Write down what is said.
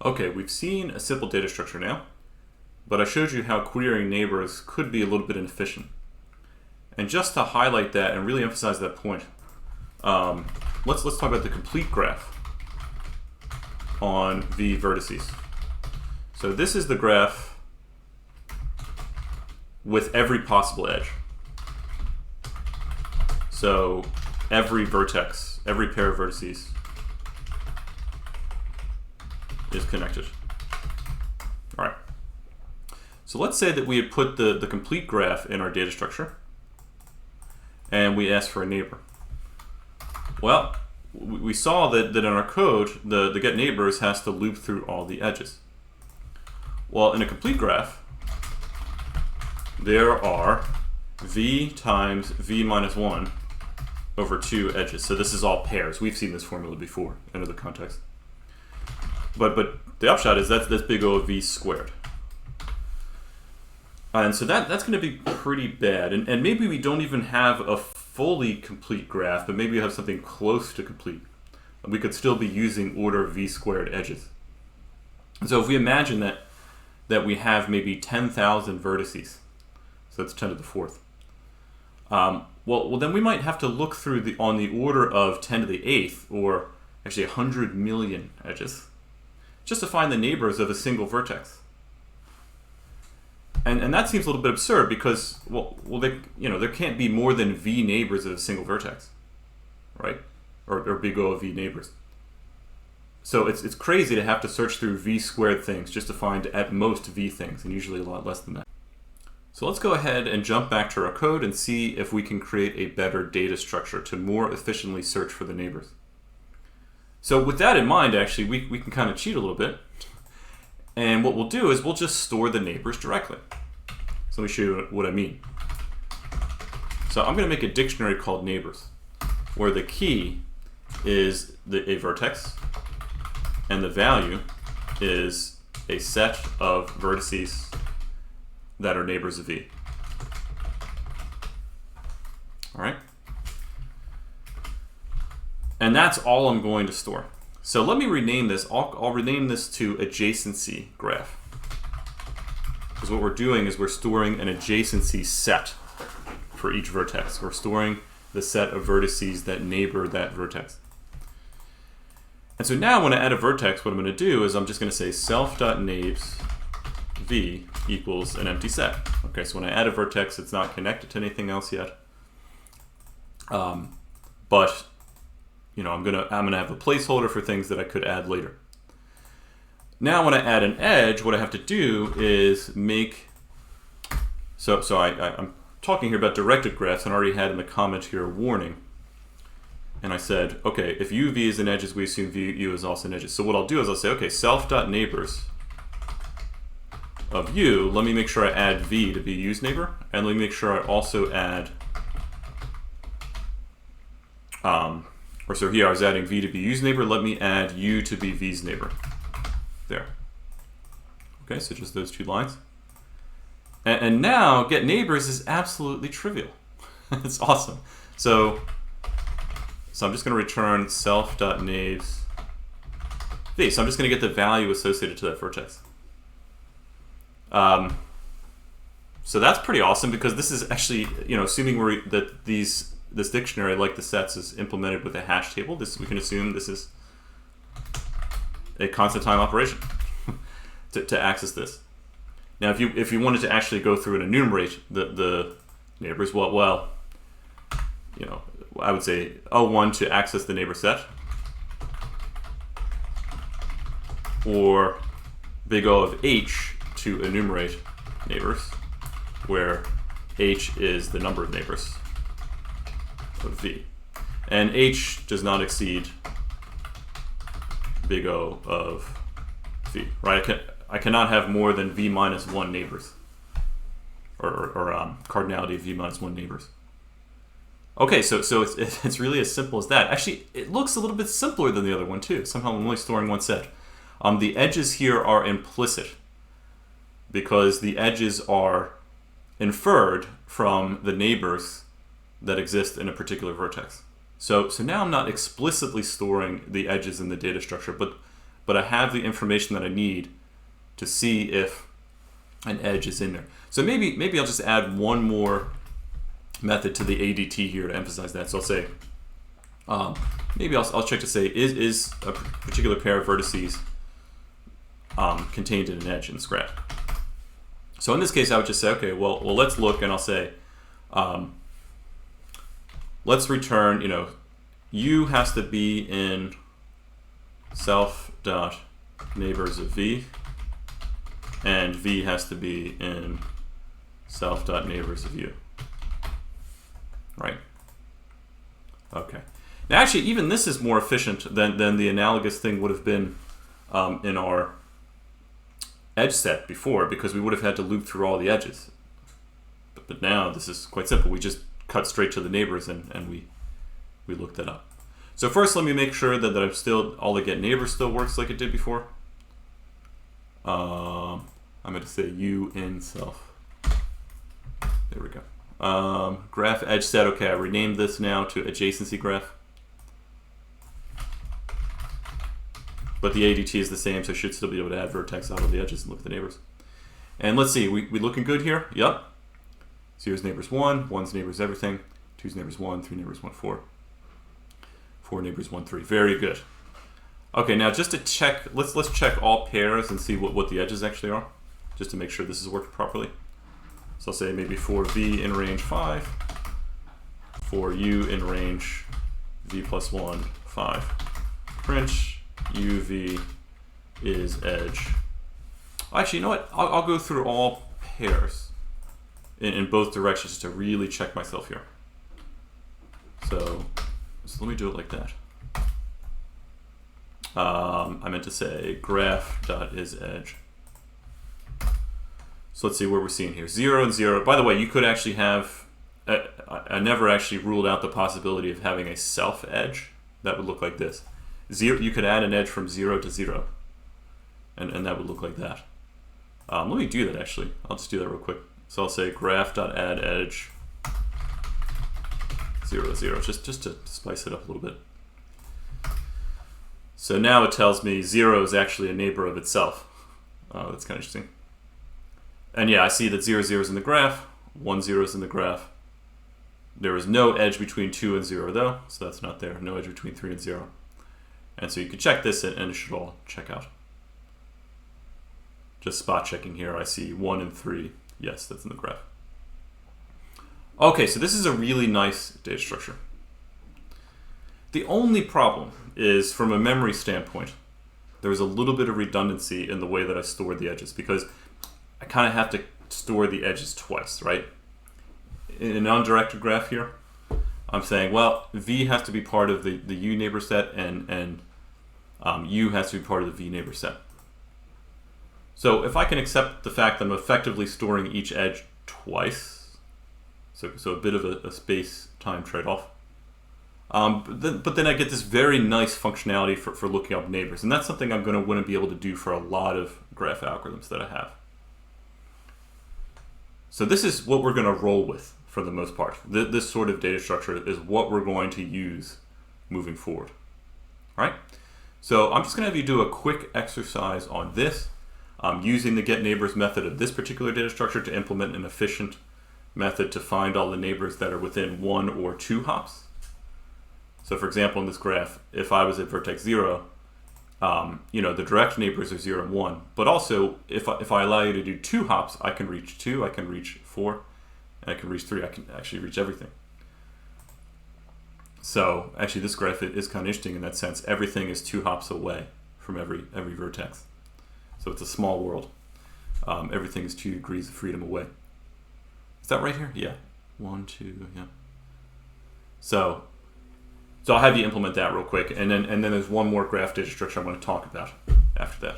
Okay, we've seen a simple data structure now, but I showed you how querying neighbors could be a little bit inefficient. And just to highlight that and really emphasize that point, let's talk about the complete graph on V vertices. So this is the graph with every possible edge. So every vertex, every pair of vertices is connected. All right. So let's say that we had put the complete graph in our data structure and we asked for a neighbor. Well, we saw that in our code, the get neighbors has to loop through all the edges. Well, in a complete graph, there are v times v minus 1 over 2 edges. So this is all pairs. We've seen this formula before in other contexts. But the upshot is that's big O of v squared. And so that's going to be pretty bad. And maybe we don't even have a fully complete graph, but maybe we have something close to complete. We could still be using order v squared edges. So if we imagine that we have maybe 10,000 vertices, so that's 10 to the fourth. Well, then we might have to look through on the order of 10 to the eighth, or actually 100 million edges, just to find the neighbors of a single vertex. And that seems a little bit absurd because there can't be more than v neighbors of a single vertex, right? Or big O of v neighbors. So it's crazy to have to search through v squared things just to find at most v things, and usually a lot less than that. So let's go ahead and jump back to our code and see if we can create a better data structure to more efficiently search for the neighbors. So with that in mind, actually, we can kind of cheat a little bit. And what we'll do is we'll just store the neighbors directly. So let me show you what I mean. So I'm going to make a dictionary called neighbors, where the key is a vertex, and the value is a set of vertices that are neighbors of V. All right? And that's all I'm going to store. So let me rename this. I'll rename this to adjacency graph. Because what we're doing is we're storing an adjacency set for each vertex. We're storing the set of vertices that neighbor that vertex. And so now when I add a vertex, what I'm going to do is I'm just going to say self.neighbors v equals an empty set. Okay, so when I add a vertex, it's not connected to anything else yet. But I'm gonna have a placeholder for things that I could add later. Now when I add an edge, what I have to do is make. I'm talking here about directed graphs, and I already had in the comment here a warning. And I said, okay, if uv is an edges, we assume vu is also an edges. So what I'll do is I'll say, okay, self.neighbors of u, let me make sure I add v to be u's neighbor, and let me make sure I also add, so here I was adding v to be u's neighbor, let me add u to be v's neighbor. There. Okay, so just those two lines. And now get neighbors is absolutely trivial. It's awesome. So I'm just going to return self.neighbors v. So I'm just going to get the value associated to that vertex. So that's pretty awesome because this is actually, assuming that this dictionary, like the sets, is implemented with a hash table. We can assume this is a constant time operation to access this. Now, if you wanted to actually go through and enumerate the neighbors, I would say O1 to access the neighbor set, or big O of H to enumerate neighbors, where H is the number of neighbors of V. And H does not exceed big O of V, right? I cannot have more than V minus 1 neighbors, or cardinality of V minus 1 neighbors. Okay, so it's really as simple as that. Actually, it looks a little bit simpler than the other one too. Somehow I'm only storing one set. The edges here are implicit because the edges are inferred from the neighbors that exist in a particular vertex. So now I'm not explicitly storing the edges in the data structure, but but I have the information that I need to see if an edge is in there. So maybe I'll just add one more method to the ADT here to emphasize that. So I'll say, maybe I'll check to say, is a particular pair of vertices contained in an edge in this graph? So in this case, I would just say, okay, well, let's look, and I'll say, let's return, U has to be in self.neighbors of V, and V has to be in self.neighbors of U. Right? Okay. Now actually, even this is more efficient than the analogous thing would have been in our edge set before, because we would have had to loop through all the edges. But now this is quite simple. We just cut straight to the neighbors and we looked that up. So first, let me make sure that I'm still, all the get neighbors still works like it did before. I'm going to say U in self. There we go. Graph edge set. Okay, I renamed this now to adjacency graph. But the ADT is the same, so I should still be able to add vertex out of the edges and look at the neighbors. And let's see, we looking good here? Yep. 0's neighbors 1, 1's neighbors everything, 2's neighbors 1, 3 neighbors 1, 4. 4 neighbors 1, 3. Very good. Okay, now just to check, let's check all pairs and see what the edges actually are, just to make sure this is working properly. So I'll say maybe for V in range 5, for U in range V plus 1, 5. Print UV is edge. Actually, you know what? I'll go through all pairs in both directions just to really check myself here. So let me do it like that. I meant to say graph.isEdge. So let's see where we're seeing here. 0 and 0. By the way, you could actually have, I never actually ruled out the possibility of having a self edge that would look like this. 0, you could add an edge from 0 to 0, and that would look like that. Let me do that actually. I'll just do that real quick. So I'll say graph.addEdge 0, 0, just to spice it up a little bit. So now it tells me 0 is actually a neighbor of itself. That's kind of interesting. And yeah, I see that 0, 0 is in the graph, 1, 0 is in the graph. There is no edge between 2 and 0 though, so that's not there. No edge between 3 and 0. And so you can check this and it should all check out. Just spot checking here, I see 1 and 3. Yes, that's in the graph. Okay, so this is a really nice data structure. The only problem is, from a memory standpoint, there's a little bit of redundancy in the way that I store the edges, because I kind of have to store the edges twice, right? In a non-directed graph here, I'm saying, well, V has to be part of the U neighbor set, and U has to be part of the V neighbor set. So if I can accept the fact that I'm effectively storing each edge twice, so a bit of a space-time trade-off, but then I get this very nice functionality for looking up neighbors, and that's something I'm going to want to be able to do for a lot of graph algorithms that I have. So this is what we're going to roll with for the most part. This sort of data structure is what we're going to use moving forward. All right? So I'm just going to have you do a quick exercise on this, using the getNeighbors method of this particular data structure to implement an efficient method to find all the neighbors that are within 1 or 2 hops. So for example, in this graph, if I was at vertex 0, the direct neighbors are 0 and 1. But also, if I allow you to do 2 hops, I can reach 2, I can reach 4, and I can reach 3. I can actually reach everything. So actually, this graph is kind of interesting in that sense. Everything is 2 hops away from every vertex. So it's a small world. Everything is 2 degrees of freedom away. Is that right here? Yeah. 1, 2, yeah. So I'll have you implement that real quick, and then there's one more graph data structure I want to talk about after that.